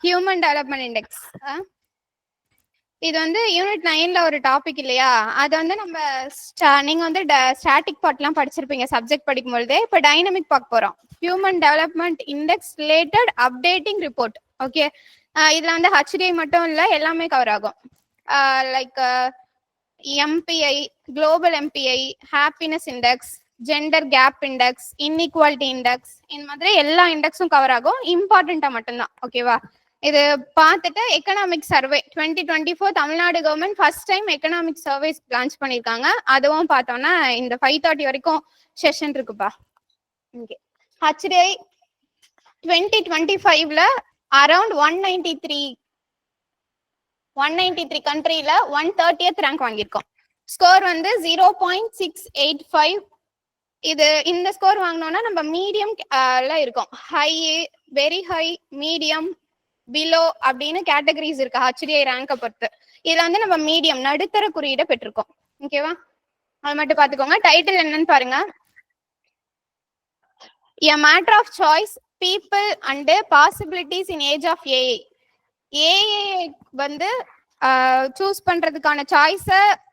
Human development index இது வந்து unit 9ல ஒரு டாபிக் இல்லையா? அது வந்து நம்ம நீங்க வந்து ஸ்டாட்டிக் பார்ட்லாம் படிச்சிருப்பீங்க சப்ஜெக்ட் படிக்கும் பொழுதே. இப்போ டைனமிக் பார்க்க போறோம். Human development index related updating report. Okay, இதுல வந்து HDI மட்டும் இல்ல, எல்லாமே கவர் ஆகும். Like MPI, global MPI, happiness index, gender gap index, inequality index, இந்த மாதிரி எல்லா இண்டெக்ஸும் கவர் ஆகும். இம்பார்ட்டண்டா மட்டும்தான். ஓகேவா? இது பார்த்துட்டு economic survey 2024 Tamil Nadu government first time economic services launch பண்ணிருக்காங்க. அதுவும் பார்த்தோம்னா இந்த 5:30 வரைக்கும் செஷன் இருக்குப்பா. ஓகே, HDI 2025ல அரௌண்ட் 193 கண்ட்ரில 130th ரேங்க் வாங்கியிருக்கோம். ஸ்கோர் வந்து 0.685. இந்த ஸ்கோர் வாங்கினோம்னா நம்ம மீடியம் இருக்கும். High, very high, medium, below அப்படின்னு கேட்டகரிஸ் இருக்கு HDI ரேங்கை பொறுத்து. இதுல வந்து நம்ம மீடியம் நடுத்தர குறியீடை பெற்றிருக்கோம். ஓகேவா? அது மட்டும் பாத்துக்கோங்க. டைட்டில் என்னன்னு பாருங்க. A matter of choice, people and possibilities in age of AI. AI வந்து சூஸ் பண்றதுக்கான சாய்ஸ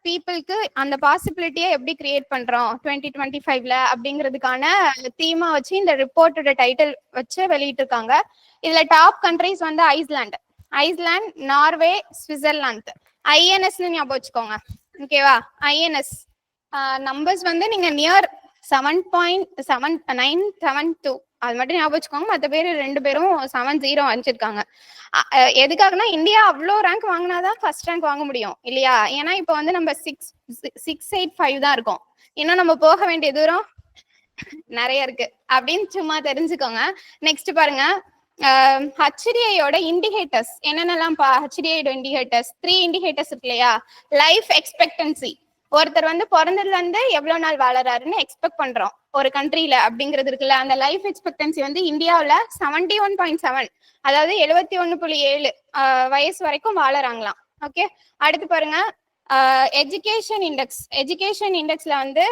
பீப்புளுக்கு அந்த பாசிபிலிட்டியை எப்படி கிரியேட் பண்றோம் 2025ல அப்படிங்கிறதுக்கான தீமா வச்சு இந்த ரிப்போர்ட்டோட டைட்டில் வச்சு வெளியிட்டு இருக்காங்க. இதுல டாப் கண்ட்ரிஸ் வந்து ஐஸ்லாந்து, நார்வே, சுவிட்சர்லாந்து. INSன்னு ஞாபகம் வச்சுக்கோங்க. ஓகேவா? INS நம்பர்ஸ் வந்து நீங்க நியர் 7.7972 அது மட்டும் ஞாபகம் வச்சுக்கோங்க. மற்ற பேர் 2 பேரும் 70 அனுப்பிச்சிருக்காங்க. எதுக்காகனா இந்தியா அவ்வளோ ரேங்க் வாங்கினாதான் ஃபர்ஸ்ட் ரேங்க் வாங்க முடியும் இல்லையா? ஏன்னா இப்போ வந்து நம்ம 685 தான் இருக்கோம். இன்னும் நம்ம போக வேண்டிய தூரம் நிறைய இருக்கு அப்படின்னு சும்மா தெரிஞ்சுக்கோங்க. நெக்ஸ்ட் பாருங்க, HDIயோட இண்டிகேட்டர்ஸ் என்னென்னலாம் HDIயோட இண்டிகேட்டர்ஸ் 3 இண்டிகேட்டர்ஸ் இருக்கு இல்லையா? லைஃப் எக்ஸ்பெக்டன்சி, ஒருத்தர் வந்து பிறந்ததுல இருந்து எவ்வளவு நாள் வாழறாருன்னு எக்ஸ்பெக்ட் பண்றோம் ஒரு கண்ட்ரில அப்படிங்கிறது இருக்குல்ல. அந்த லைஃப் எக்ஸ்பெக்டன்சி வந்து இந்தியாவில 71.7, அதாவது 71.7 வயசு வரைக்கும் வாழறாங்களாம். ஓகே, அடுத்து பாருங்க எஜுகேஷன் இண்டெக்ஸ்ல வந்து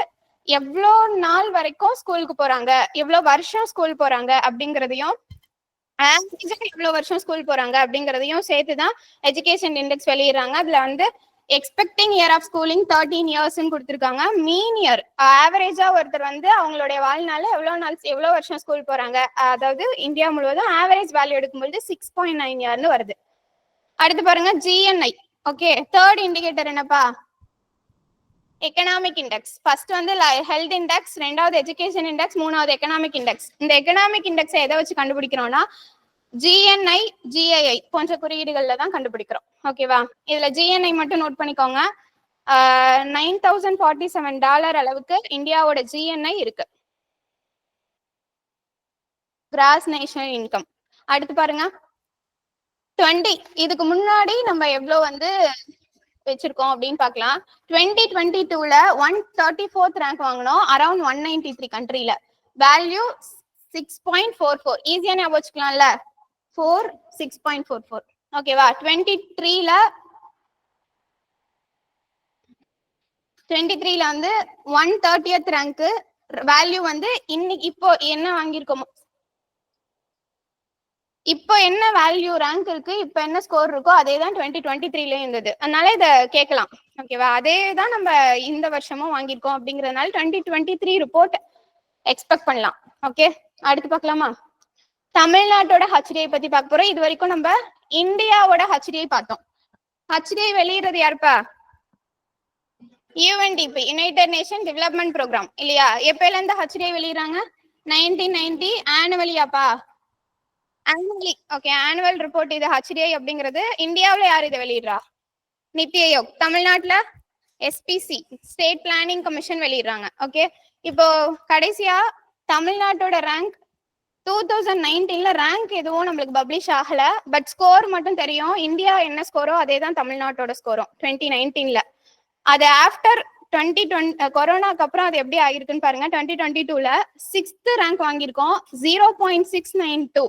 எவ்வளோ நாள் வரைக்கும் ஸ்கூலுக்கு போறாங்க, எவ்வளவு வருஷம் ஸ்கூல் போறாங்க அப்படிங்கிறதையும், எவ்வளவு வருஷம் ஸ்கூல் போறாங்க அப்படிங்கிறதையும் சேர்த்துதான் எஜுகேஷன் இண்டெக்ஸ் வெளியிடுறாங்க. அதுல வந்து எக்ஸ்பெக்டிங் இயர் ஆஃப் ஸ்கூலிங் 13 இயர்ஸ்ன்னு கொடுத்துருக்காங்க. மீன் இயர், ஆவரேஜா ஒருத்தர் வந்து அவங்களுடைய வாழ்நாள் எவ்வளவு வருஷம் ஸ்கூல் போறாங்க, அதாவது இந்தியா முழுவதும் ஆவரேஜ் வேல்யூ எடுக்கும்போது 6.9 இயர்னு வருது. அடுத்து பாருங்க GNI. ஓகே, தேர்ட் இண்டிகேட்டர் என்னப்பா? Economic index. ஃபர்ஸ்ட் வந்து ஹெல்த் இண்டெக்ஸ், ரெண்டாவது எஜுகேஷன் இண்டெக்ஸ், மூணாவது எக்கனாமிக் இண்டெக்ஸ். இந்த எக்கனாமிக் இண்டெக்ஸ் எதை வச்சு கண்டுபிடிக்கிறோம்னா GNI, GII போன்ற குறியீடுகள்ல தான் கண்டுபிடிக்கிறோம். ஓகேவா? இதுல GNI மட்டும் நோட் பண்ணிக்கோங்க. $9,047 அளவுக்கு இந்தியாவோட GNI இருக்கு, கிராஸ் நேஷனல் இன்கம். அடுத்து பாருங்க 20, இதுக்கு முன்னாடி நம்ம எவ்வளவு வந்து வச்சிருக்கோம் அப்படின்னு பார்க்கலாம். 2022ல 134th ரேங்க் வாங்கினோம், அரௌண்ட் 193 கண்ட்ரில. வேல்யூ 6.44. ஈஸியா ஞாபகம் வச்சுக்கலாம்ல, 6.44. ஓகேவா? 23ல வந்து 130th ரேங்க். வேல்யூ வந்து இன்னைக்கு இப்போ என்ன வாங்கியிருக்கோமோ, இப்போ என்ன வேல்யூ ரேங்க் இருக்கு, இப்போ என்ன ஸ்கோர் இருக்கோ அதே தான் 2023லயும் இருந்தது. அதனால இத கேட்கலாம். ஓகேவா? அதே தான் நம்ம இந்த வருஷமும் வாங்கியிருக்கோம் அப்படிங்கறதுனால 2023 ரிப்போர்ட் எக்ஸ்பெக்ட் பண்ணலாம். ஓகே, அடுத்து பார்க்கலாமா? தமிழ்நாட்டோட HDI பத்தி பார்க்க போறோம். இது வரைக்கும் நம்ம இந்தியாவோட HDI பார்த்தோம். HDI வெளியிடுறது யாருப்பா? UNDP, united nation development program இல்லையா? எப்பல இருந்து HDI வெளியிடுறாங்க? 1990 ஆனுவலியாப்பா? ஆனுவலி. ஓகே, ஆனுவல் ரிப்போர்ட் இது HDI அப்படிங்கிறது. இந்தியாவில் யார் இதை வெளியிடுறா? நித்தி ஆயோக். தமிழ்நாட்டுல SPC, ஸ்டேட் பிளானிங் கமிஷன் வெளியிடுறாங்க. ஓகே, இப்போ கடைசியா தமிழ்நாட்டோட ரேங்க் 2019ல ரேங்க் எதுவும் நம்மளுக்கு பப்ளிஷ் ஆகல, பட் ஸ்கோர் மட்டும் தெரியும். இந்தியா என்ன ஸ்கோரோ அதே தான் தமிழ்நாட்டோட ஸ்கோரும் 2019ல. அது ஆஃப்டர் 2020 கொரோனாக்கு அப்புறம் அது எப்படி ஆகிருக்குன்னு பாருங்க. 2022ல 6th ரேங்க் வாங்கியிருக்கோம். 0.692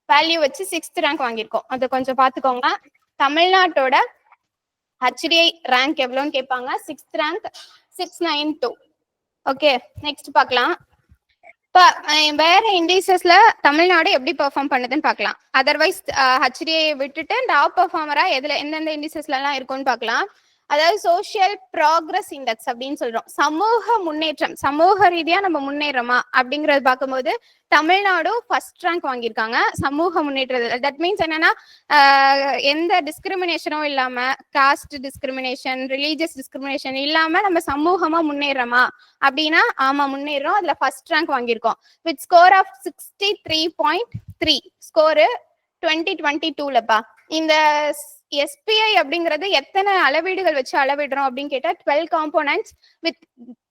வேல்யூ வச்சு 6th ரேங்க் வாங்கியிருக்கோம். அதை கொஞ்சம் பார்த்துக்கோங்க. தமிழ்நாட்டோட HDI ரேங்க் எவ்வளோன்னு கேட்பாங்க. 6th rank 692. ஓகே, நெக்ஸ்ட் பார்க்கலாம். வேற இண்டிசஸ்ல தமிழ்நாடு எப்படி பெர்ஃபார்ம் பண்ணுதுன்னு பார்க்கலாம். அதர்வைஸ் ஹெச்டிஐ விட்டுட்டு டாப் பெர்ஃபார்மரா எதுல எந்தெந்த இண்டிசஸ்ல எல்லாம் இருக்கும்னு பார்க்கலாம். அதாவது சோசியல் ப்ராக்ரஸ் இண்டெக்ஸ் அப்படின்னு சொல்றோம். சமூக முன்னேற்றம், சமூக ரீதியா நம்ம முன்னேறமா அப்படிங்கறது பார்க்கும்போது தமிழ்நாடு ஃபர்ஸ்ட் ரேங்க் வாங்கியிருக்காங்க சமூக முன்னேற்றத்தில். தட் மீன்ஸ் என்னன்னா எந்த டிஸ்கிரிமினேஷனும் இல்லாம, காஸ்ட் டிஸ்கிரிமினேஷன், ரிலீஜியஸ் டிஸ்கிரிமினேஷன் இல்லாம நம்ம சமூகமா முன்னேறமா அப்படின்னா ஆமா முன்னேறோம். அதுல ஃபர்ஸ்ட் ரேங்க் வாங்கியிருக்கோம் வித் ஸ்கோர் ஆஃப் 63.3 ஸ்கோரு 2022லப்பா. இந்த எஸ்பிஐ அப்படிங்கிறது எத்தனை அளவீடுகள் வச்சு அளவிடுறோம் அப்படின்னு கேட்டா 12 காம்போனன்ட்ஸ் வித்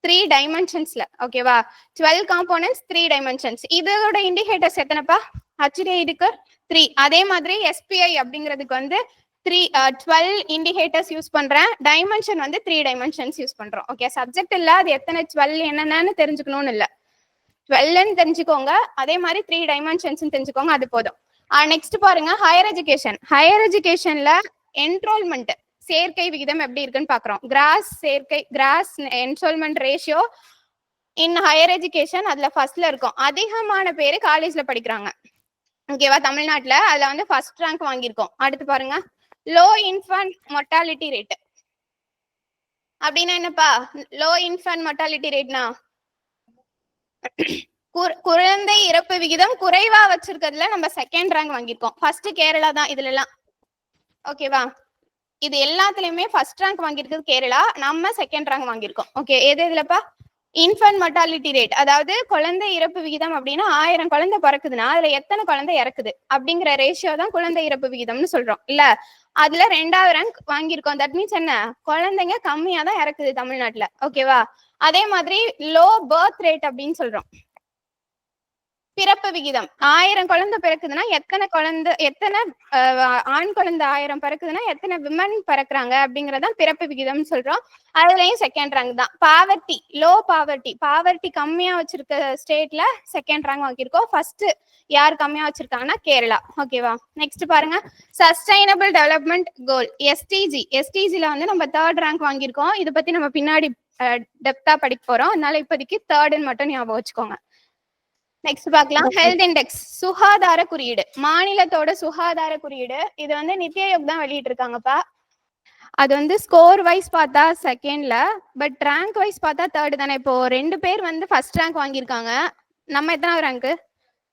3 டைமென்ஷன்ஸ்ல. ஓகேவா, 12 காம்போனன்ட்ஸ் 3 டைமென்ஷன்ஸ். இதோட இண்டிகேட்டர்ஸ் எத்தனைப்பா? ஹெச்டிஐ இருக்கு 3. அதே மாதிரி எஸ்பிஐ அப்படிங்கிறதுக்கு வந்து 12 இண்டிகேட்டர்ஸ் யூஸ் பண்றேன். டைமென்ஷன் வந்து 3 டைமென்ஷன்ஸ் யூஸ் பண்றோம். ஓகே, சப்ஜெக்ட் இல்ல அது எத்தனை 12 என்னென்னு தெரிஞ்சுக்கணும்னு இல்ல, 12ன்னு தெரிஞ்சுக்கோங்க. அதே மாதிரி 3 டைமென்ஷன்ஸ் தெரிஞ்சுக்கோங்க, அது போதும். நெக்ஸ்ட் பாருங்க, ஹையர் எஜுகேஷன். ஹையர் எஜுகேஷன்ல என்ரோல்மெண்ட் சேர்க்கை விகிதம் எப்படி இருக்குன்னு பாக்குறோம். Cross enrolment ratio in higher education அதுல ஃபர்ஸ்ட்ல இருக்கும். அதிகமான பேரு காலேஜ்ல படிக்கிறாங்க. ஓகேவா, தமிழ்நாட்டுல அதுல வந்து ஃபர்ஸ்ட் ரேங்க் வாங்கியிருக்கோம். அடுத்து பாருங்க, லோ இன்ஃபன்ட் மொர்டாலிட்டி ரேட் அப்படின்னா என்னப்பா? லோ இன்ஃபன்ட் மொர்டாலிட்டி ரேட்னா குழந்தை இறப்பு விகிதம் குறைவா வச்சிருக்கிறதுல நம்ம செகண்ட் ரேங்க் வாங்கியிருக்கோம். ஃபர்ஸ்ட் கேரளா தான் இதுல எல்லாம். ஓகேவா, இது எல்லாத்துலயுமே ஃபர்ஸ்ட் ரேங்க் வாங்கியிருக்கிறது கேரளா, நம்ம செகண்ட் ரேங்க் வாங்கியிருக்கோம். ஓகே, எது இதுலப்பா? இன்ஃபன்ட் மொர்டாலிட்டி ரேட், அதாவது குழந்தை இறப்பு விகிதம் அப்படின்னா 1000 குழந்தை பிறக்குதுன்னா அதுல எத்தனை குழந்தை இறக்குது அப்படிங்கிற ரேஷியோ தான் குழந்தை இறப்பு விகிதம்னு சொல்றோம் இல்ல. அதுல 2வது ரேங்க் வாங்கியிருக்கோம். தட் மீன்ஸ் என்ன, குழந்தைங்க கம்மியா தான் இறக்குது தமிழ்நாட்டுல. ஓகேவா, அதே மாதிரி லோ பர்த் ரேட் அப்படின்னு சொல்றோம். பிறப்பு விகிதம் 1000 குழந்தை பிறக்குதுன்னா எத்தனை ஆண் குழந்தை 1000 பிறக்குதுன்னா எத்தனை விமன் பிறக்குறாங்க அப்படிங்கறதான் பிறப்பு விகிதம் சொல்றோம். அதுலயும் செகண்ட் ரேங்க் தான். பாவர்ட்டி, லோ பாவர்ட்டி கம்மியா வச்சிருக்க ஸ்டேட்ல செகண்ட் ரேங்க் வாங்கியிருக்கோம். ஃபர்ஸ்ட் யார் கம்மியா வச்சிருக்காங்கன்னா கேரளா. ஓகேவா, நெக்ஸ்ட் பாருங்க, சஸ்டைனபிள் டெவலப்மெண்ட் கோல் எஸ்டிஜில வந்து நம்ம 3rd ரேங்க் வாங்கியிருக்கோம். இதை பத்தி நம்ம பின்னாடி டெப்தா படிக்க போறோம். அதனால இப்போதைக்கு 3rd மட்டும் ஞாபகம் வச்சுக்கோங்க. நெக்ஸ்ட் பார்க்கலாம், ஹெல்த் இண்டெக்ஸ் சுகாதார குறியீடு, மாநிலத்தோட சுகாதார குறியீடு. இது வந்து நித்தி ஆயோக் தான் வெளியிட்டு இருக்காங்கப்பா. அது வந்து ஸ்கோர் வைஸ் பார்த்தா செகண்ட்ல, பட் ரேங்க் வைஸ் பார்த்தா 3rd தானே. இப்போ 2 பேர் வந்து ஃபர்ஸ்ட் ரேங்க் வாங்கியிருக்காங்க, நம்ம எத்தனாவது ரேங்க்?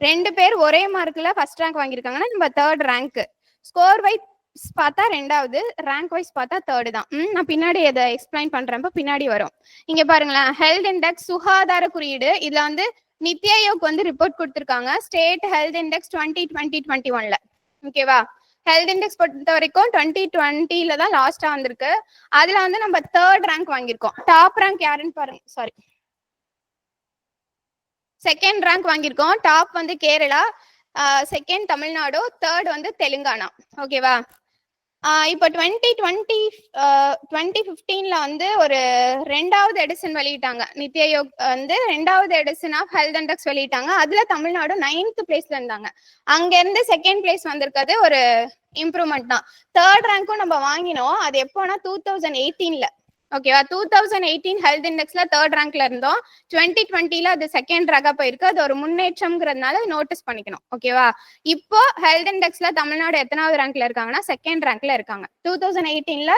2 பேர் ஒரே மார்க்ல ஃபர்ஸ்ட் ரேங்க் வாங்கியிருக்காங்கன்னா நம்ம 3rd ரேங்க். ஸ்கோர் வைஸ் பார்த்தா 2வது, ரேங்க் வைஸ் பார்த்தா 3rd தான். நான் பின்னாடி இதை எக்ஸ்பிளைன் பண்றேன், பின்னாடி வரும். இங்க பாருங்களேன், ஹெல்த் இண்டெக்ஸ் சுகாதார குறியீடு. இதுல வந்து நித்தி ஆயோக் வந்து ரிப்போர்ட் கொடுத்திருக்காங்க, ஸ்டேட் ஹெல்த் இண்டெக்ஸ் 2020-21ல. ஓகேவா, ஹெல்த் இண்டெக்ஸ் பொறுத்த வரைக்கும் 2020ல தான் லாஸ்டா வந்திருக்கு. அதுல வந்து நம்ம 3rd ரேங்க் வாங்கியிருக்கோம். டாப் ரேங்க் யாருன்னு பாருங்க, சாரி, செகண்ட் ரேங்க் வாங்கியிருக்கோம். டாப் வந்து கேரளா, செகண்ட் தமிழ்நாடு, 3rd வந்து தெலுங்கானா. ஓகேவா, இப்போ 2015ல வந்து ஒரு 2வது எடிஷன் வெளியிட்டாங்க. நித்தி ஆயோக் வந்து 2வது எடிஷன் ஆஃப் ஹெல்த் இண்டெக்ஸ் வெளியிட்டாங்க. அதுல தமிழ்நாடு 9th பிளேஸ்ல இருந்தாங்க. அங்க இருந்து செகண்ட் பிளேஸ் வந்திருக்கிறது ஒரு இம்ப்ரூவ்மெண்ட் தான். 3rd ரேங்க்கும் நம்ம வாங்கினோம். அது எப்போனா 2018ல. ஓகேவா, 2018 ஹெல்த் இண்டெக்ஸ்ல 3rd ரேங்க்ல இருந்தோம். 2020ல அது செகண்ட் ரேங்கா போயிருக்கு. அது ஒரு முன்னேற்றம்ங்கிறதுனால நோட்டீஸ் பண்ணிக்கணும். ஓகேவா, இப்போ ஹெல்த் இண்டெக்ஸ்ல தமிழ்நாடு எத்தனாவது ரேங்க்ல இருக்காங்கன்னா செகண்ட் ரேங்க்ல இருக்காங்க. 2018ல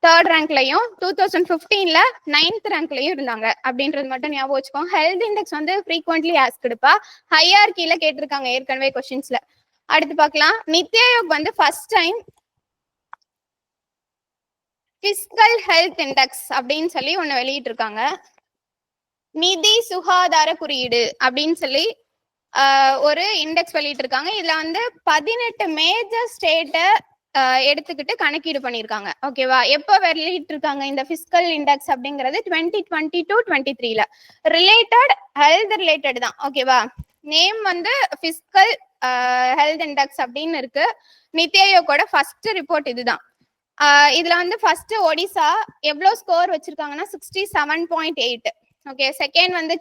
3rd ரேங்க்லயும் 2015ல 9th ரேங்க்லயும் இருந்தாங்க அப்படின்றது மட்டும் ஞாபகம் வச்சுக்கோங்க. ஹெல்த் இண்டெக்ஸ் வந்து ஃப்ரீக்வென்ட்லி ஆஸ்க்டுப்பா, ஹையார்கில கேட்டிருக்காங்க ஏற்கனவே கொஸ்டின்ஸ்ல. அடுத்து பார்க்கலாம், நித்தி ஆயோக் வந்து first time physical health index அப்படின்னு சொல்லி ஒண்ணு வெளியிட்டு இருக்காங்க. நிதி சுகாதார குறியீடு அப்படின்னு சொல்லி ஒரு இண்டெக்ஸ் வெளியிட்டு இருக்காங்க. இதுல வந்து 18 மேஜர் ஸ்டேட்டை எடுத்துக்கிட்டு கணக்கீடு பண்ணிருக்காங்க. ஓகேவா, எப்போ வெளியிட்டு இருக்காங்க இந்த பிசிக்கல் இண்டெக்ஸ் அப்படிங்கிறது? 2022-23ல. ரிலேட்டட் ஹெல்த் ரிலேட்டட் தான். ஓகேவா, நேம் வந்து பிசிக்கல் ஹெல்த் இண்டெக்ஸ் அப்படின்னு இருக்கு. நித்தி ஆயோக்கோட ஃபர்ஸ்ட் ரிப்போர்ட் இதுதான். இதுல வந்து ஃபர்ஸ்ட் ஒடிசா எவ்வளவு ஸ்கோர் வச்சிருக்காங்கன்னா 67.8. ஓகே, செகண்ட் வந்து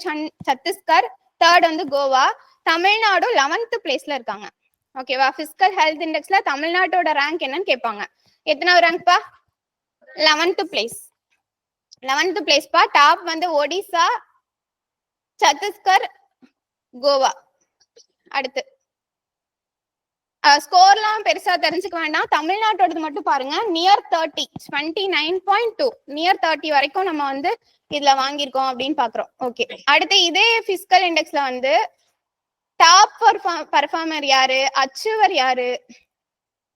சத்தீஸ்கர், 3rd வந்து கோவா, தமிழ்நாடு 11th பிளேஸ்ல இருக்காங்க. ஓகேவா, பிசிக்கல் ஹெல்த் இண்டெக்ஸ்ல தமிழ்நாட்டோட ரேங்க் என்னன்னு கேட்பாங்க. எத்தனாவது ரேங்க்பா? 11th place. 11th பிளேஸ்பா. டாப் வந்து ஒடிசா, சத்தீஸ்கர், கோவா. அடுத்து ஸ்கோர்லாம் பெருசா தெரிஞ்சுக்க வேண்டாம், தமிழ்நாட்டோடது மட்டும் பாருங்க. நியர் 30, 29.2, நியர் 30 வரைக்கும் நம்ம வந்து இதுல வாங்கியிருக்கோம் அப்படின்னு பாக்குறோம். ஓகே, அடுத்து இதே பிசிக்கல் இண்டெக்ஸ்ல வந்து டாப் பர்ஃபார்மர் யாரு, அச்சீவர் யாரு,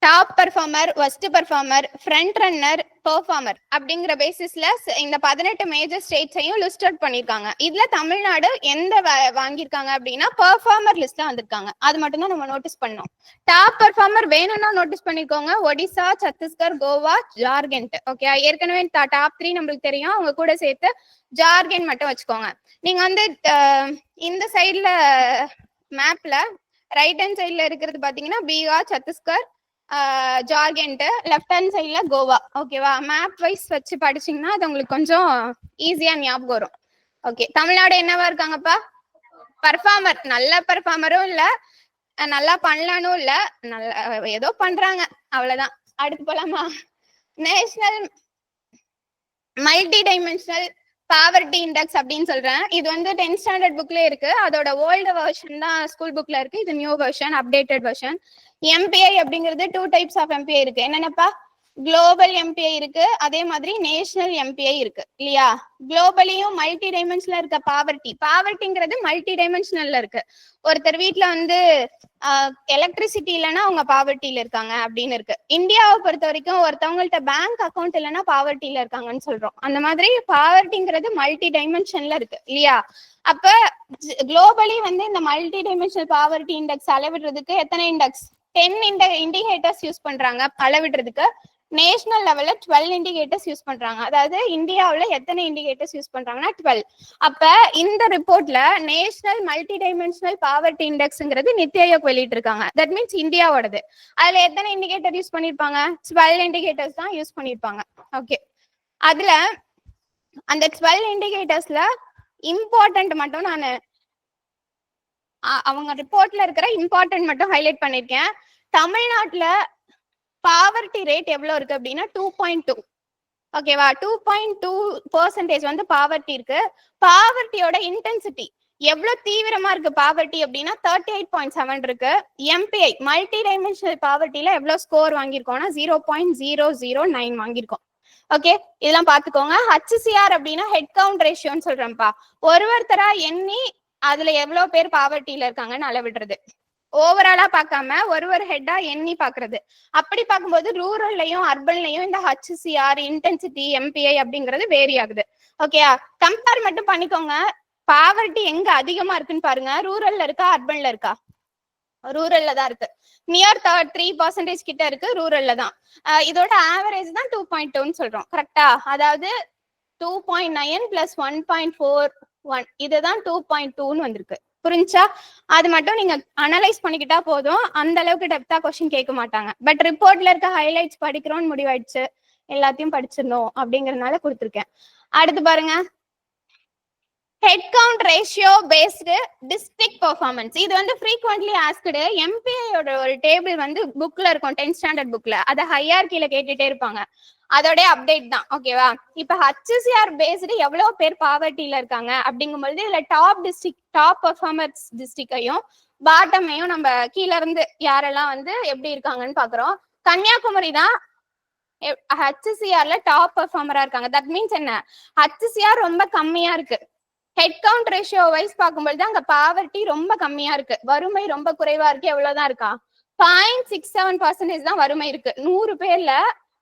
top performer, worst performer, front runner, performer அப்படிங்கிற பேசிஸ்ல இந்த 18 மேஜர் ஸ்டேட்ஸையும் லிஸ்ட் அவுட் பண்ணிருக்காங்க. இதுல தமிழ்நாடு எந்த வாங்கியிருக்காங்க அப்படின்னா பெர்ஃபார்மர் லிஸ்ட்ல வந்திருக்காங்க. அது மட்டும் தான் நம்ம நோட்டீஸ் பண்ணோம். டாப் பர்ஃபார்மர் வேணும்னா நோட்டீஸ் பண்ணிக்கோங்க, ஒடிசா, சத்தீஸ்கர், கோவா, ஜார்க்கண்ட். ஓகே, ஏற்கனவே டாப் 3 நம்மளுக்கு தெரியும், அவங்க கூட சேர்த்து ஜார்க்கண்ட் மட்டும் வச்சுக்கோங்க. நீங்க வந்து இந்த சைட்ல மேப்ல ரைட் ஹேண்ட் சைட்ல இருக்கிறது பாத்தீங்கன்னா பீகார், சத்தீஸ்கர், ஜார்க்கண்ட், லெஃப்ட் ஹேண்ட் சைட்ல கோவா. ஓகேவா, மேப் வைஸ் வச்சு படிச்சீங்கன்னா அது உங்களுக்கு கொஞ்சம் ஈஸியா ஞாபகம் வரும். ஓகே, தமிழ்நாடு என்னவா இருக்காங்கப்பா? பர்ஃபார்மர். நல்ல பர்ஃபார்மரும் இல்ல, நல்லா பண்ணலானும் இல்ல, நல்ல ஏதோ பண்றாங்க, அவ்வளவுதான். அடுத்து போலாமா? National multi dimensional poverty index அப்படின்னு சொல்றேன். இது வந்து 10th ஸ்டாண்டர்ட் புக்ல இருக்கு, அதோட ஓல்டு வெர்ஷன் தான் ஸ்கூல் புக்ல இருக்கு. இது new version, updated version. MPI அப்படிங்கிறது 2 டைப்ஸ் ஆஃப் எம்பிஐ இருக்கு. என்னென்னப்பா? குளோபல் எம்பிஐ இருக்கு, அதே மாதிரி நேஷனல் எம்பிஐ இருக்கு இல்லையா? குளோபலியும் மல்டி டைமென்ஷனல் இருக்க பாவர்ட்டிங்கிறது மல்டி டைமென்ஷனல்ல இருக்கு. ஒருத்தர் வீட்டுல வந்து எலக்ட்ரிசிட்டி இல்லைன்னா அவங்க பாவர்ட்டியில இருக்காங்க அப்படின்னு இருக்கு. இந்தியாவை பொறுத்த வரைக்கும் ஒருத்தவங்கள்ட்ட பேங்க் அக்கௌண்ட் இல்லைன்னா பாவர்ட்டியில இருக்காங்கன்னு சொல்றோம். அந்த மாதிரி பாவர்ட்டிங்கிறது மல்டி டைமென்ஷன்ல இருக்கு இல்லையா? அப்ப குளோபலி வந்து இந்த மல்டி டைமென்ஷனல் பாவர்ட்டி இண்டெக்ஸ் அளவிடுறதுக்கு எத்தனை இண்டெக்ஸ்? 10 இண்டிகேட்டர்ஸ் யூஸ் பண்றாங்க அளவிடுறதுக்கு. நேஷனல் லெவல்ல 12 இண்டிகேட்டர்ஸ் யூஸ் பண்றாங்க. அதாவது இந்தியாவுல எத்தனை இண்டிகேட்டர்ஸ் யூஸ் பண்றாங்கன்னா 12. அப்ப இந்த ரிப்போர்ட்ல நேஷனல் மல்டி டைமென்ஷனல் பாவர்ட்டி இண்டெக்ஸ்ங்கிறது நித்தி ஆயோக் வெளியிட்டு இருக்காங்க. தட் மீன்ஸ் இந்தியாவோடது. அதுல எத்தனை இண்டிகேட்டர் யூஸ் பண்ணிருப்பாங்க? 12 இண்டிகேட்டர்ஸ் தான் யூஸ் பண்ணிருப்பாங்க. ஓகே, அதுல அந்த 12 இண்டிகேட்டர்ஸ்ல இம்பார்ட்டன்ட் மட்டும் நான் அவங்க ரிப்போர்ட்ல இருக்கிற இம்பார்ட்டன்ட் மட்டும் ஹைலைட் பண்ணிருக்கேன். தமிழ்நாட்டுல பாவர்ட்டி ரேட் எவ்வளவு இருக்கு அப்படின்னா 2.2. ஓகேவா, 2.2% வந்து பாவர்ட்டி இருக்கு. பாவர்ட்டியோட இன்டென்சிட்டி எவ்வளவு தீவிரமா இருக்கு பாவர்ட்டி அப்படின்னா 38.7 இருக்கு. எம்பிஐ மல்டி டைமென்ஷனல் பாவர்ட்டில எவ்வளவு ஸ்கோர் வாங்கியிருக்கோம்னா 0.009 வாங்கியிருக்கோம். ஓகே, இதெல்லாம் பாத்துக்கோங்க. HCR அப்படின்னா ஹெட் கவுண்ட் ரேஷியோன்னு சொல்றேன்ப்பா. ஒருத்தரா எண்ணி அதுல எவ்வளவு பேர் பாவர்ட்டியில இருக்காங்கன்னு அளவிடுறது. ஓவராலா பார்க்காம ஒரு ஹெட்டா எண்ணி பாக்குறது. அப்படி பார்க்கும்போது ரூரல்லையும் அர்பன்லையும் இந்த HCR, இன்டென்சிட்டி, எம்பிஐ அப்படிங்கிறது வேரி ஆகுது. ஓகேயா, கம்பேர் மட்டும் பண்ணிக்கோங்க. பாவர்ட்டி எங்க அதிகமா இருக்குன்னு பாருங்க. ரூரல்ல இருக்கா, அர்பன்ல இருக்கா? ரூரல்ல தான் இருக்கு. நியர் 3% கிட்ட இருக்கு, ரூரல்ல தான். இதோட ஆவரேஜ் தான் 2.2ன்னு சொல்றோம். கரெக்டா? அதாவது 2.9 + 1.41 இதுதான் 2.2ன்னு வந்திருக்கு. புரிஞ்சா? அது மட்டும் நீங்க அனலைஸ் பண்ணிக்கிட்டா போதும், அந்த அளவுக்கு டெப்தா கொஸ்டின் கேட்க மாட்டாங்க. பட் ரிப்போர்ட்ல இருக்க ஹைலைட்ஸ் படிக்கிறோம்னு முடிவாயிடுச்சு, எல்லாத்தையும் படிச்சிருந்தோம் அப்படிங்கறதுனால கொடுத்துருக்கேன். அடுத்து பாருங்க, head count ratio based district performance. இது வந்து ஃப்ரீக்வென்ட்லி ஆஸ்க்டு. எம்பிஐயோட ஒரு டேபிள் வந்து புக்ல இருக்கும், 10th ஸ்டாண்டர்ட் புக்ல. அதை ஹையார்கில கேட்டுட்டே இருப்பாங்க. அதோட அப்டேட் தான். ஓகேவா, இப்ப HCR பேஸ்டு எவ்வளவு பேர் பாவர்ட்டியில இருக்காங்க அப்படிங்கும்போது இதுல டாப் பெர்ஃபார்மன்ஸ் டிஸ்ட்ரிக்டையும் பாட்டமையும் நம்ம கீழ இருந்து யாரெல்லாம் வந்து எப்படி இருக்காங்கன்னு பாக்குறோம். கன்னியாகுமரி தான் HCRல டாப் பெர்ஃபார்மரா இருக்காங்க. தட் மீன்ஸ் என்ன? HCR ரொம்ப கம்மியா இருக்கு. ஹெட் கவுண்ட் ரேஷியோ வைஸ் பார்க்கும்போது அங்க பாவர்ட்டி ரொம்ப கம்மியா இருக்கு, வறுமை ரொம்ப குறைவா இருக்கு. எவ்வளவுதான் இருக்கா? 0.67% தான் வறுமை இருக்கு. 100 பேர்ல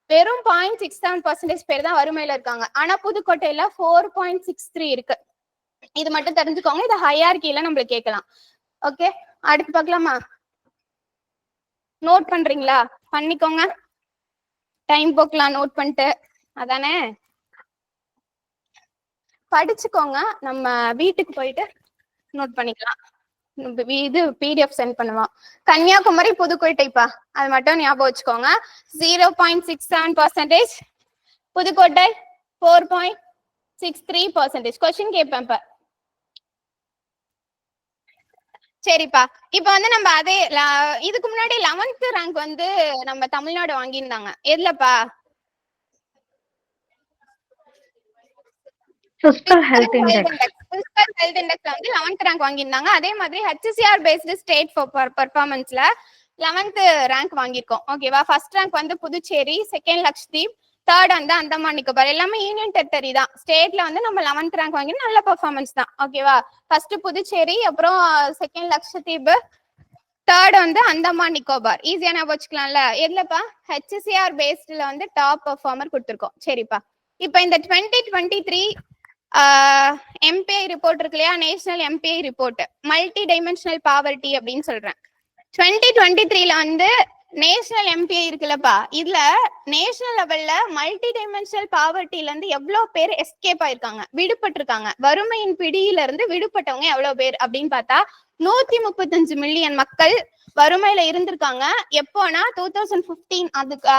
வெறும் 0.67% பேர் தான் வறுமையில இருக்காங்க. ஆனா புதுக்கோட்டையில 4.63 இருக்கு. இது மட்டும் தெரிஞ்சுக்கோங்க. இது ஹையார்கில நம்மளுக்கு கேட்கலாம். ஓகே, அடுத்து பார்க்கலாமா? நோட் பண்றீங்களா? பண்ணிக்கோங்க, டைம் போக்கலாம் நோட் பண்ணிட்டு. அதானே, படிச்சுக்கோங்க. நம்ம வீட்டுக்கு போயிட்டு நோட் பண்ணிக்கலாம். இது பிடிஎஃப் சென்ட் பண்ணுவான். கன்னியாகுமரி, புதுக்கோட்டைப்பா, அது மட்டும் ஞாபகம் வச்சுக்கோங்க. 0.67%, புதுக்கோட்டை 4.63%. கொஸ்டின் கேட்பேன் இப்ப. சரிப்பா, இப்ப வந்து நம்ம அதே இதுக்கு முன்னாடி 11th ரேங்க் வந்து நம்ம தமிழ்நாடு வாங்கியிருந்தாங்க. எதுலப்பா? Physical health index. Municipal health இண்டெக்ஸ்ல வந்து 11th ரேங்க் வாங்கியிருந்தாங்க. அதே மாதிரி ஹெச்சிசிஆர் பேஸ்டு ஸ்டேட் பர்ஃபார்மன்ஸ்ல 11th ரேங்க் வாங்கியிருக்கோம். ஓகேவா? ஃபர்ஸ்ட் ரேங்க் வந்து புதுச்சேரி, செகண்ட் லக்ஷ்தீப், தேர்ட் வந்து அந்தமான் நிக்கோபார். எல்லாமே யூனியன் டெரிட்டரி தான். ஸ்டேட்ல வந்து நம்ம 11th ரேங்க் வாங்கி நல்ல பெர்ஃபார்மன்ஸ் தான். ஓகேவா? ஃபர்ஸ்ட் புதுச்சேரி, அப்புறம் செகண்ட் லக்ஷதீப், தேர்ட் வந்து அந்தமான் நிக்கோபார். ஈஸியா ஞாபகம் வச்சுக்கலாம்ல. எதுலப்பா? ஹெச்சிசிஆர் பேஸ்ட்ல வந்து டாப் பெர்ஃபார்மர் கொடுத்துருக்கோம். சரிப்பா. இப்போ இந்த 2023 எம்பிஐ ரிப்போர்ட் இருக்கு இல்லையா, national MPI report, multi dimensional poverty அப்படின்னு சொல்றேன். 2023ல வந்து நேஷனல் எம்பிஐ இருக்குல்லப்பா, இதுல நேஷனல் லெவல்ல மல்டி டைமென்ஷனல் பாவர்ட்டில இருந்து எவ்வளவு பேர் எஸ்கேப் ஆயிருக்காங்க, விடுபட்டு இருக்காங்க, வறுமையின் பிடியில இருந்து விடுபட்டவங்க எவ்வளவு பேர் அப்படின்னு பார்த்தா 135 மில்லியன் மக்கள் வறுமையில இருந்திருக்காங்க. எப்போனா 2015 அதுக்கு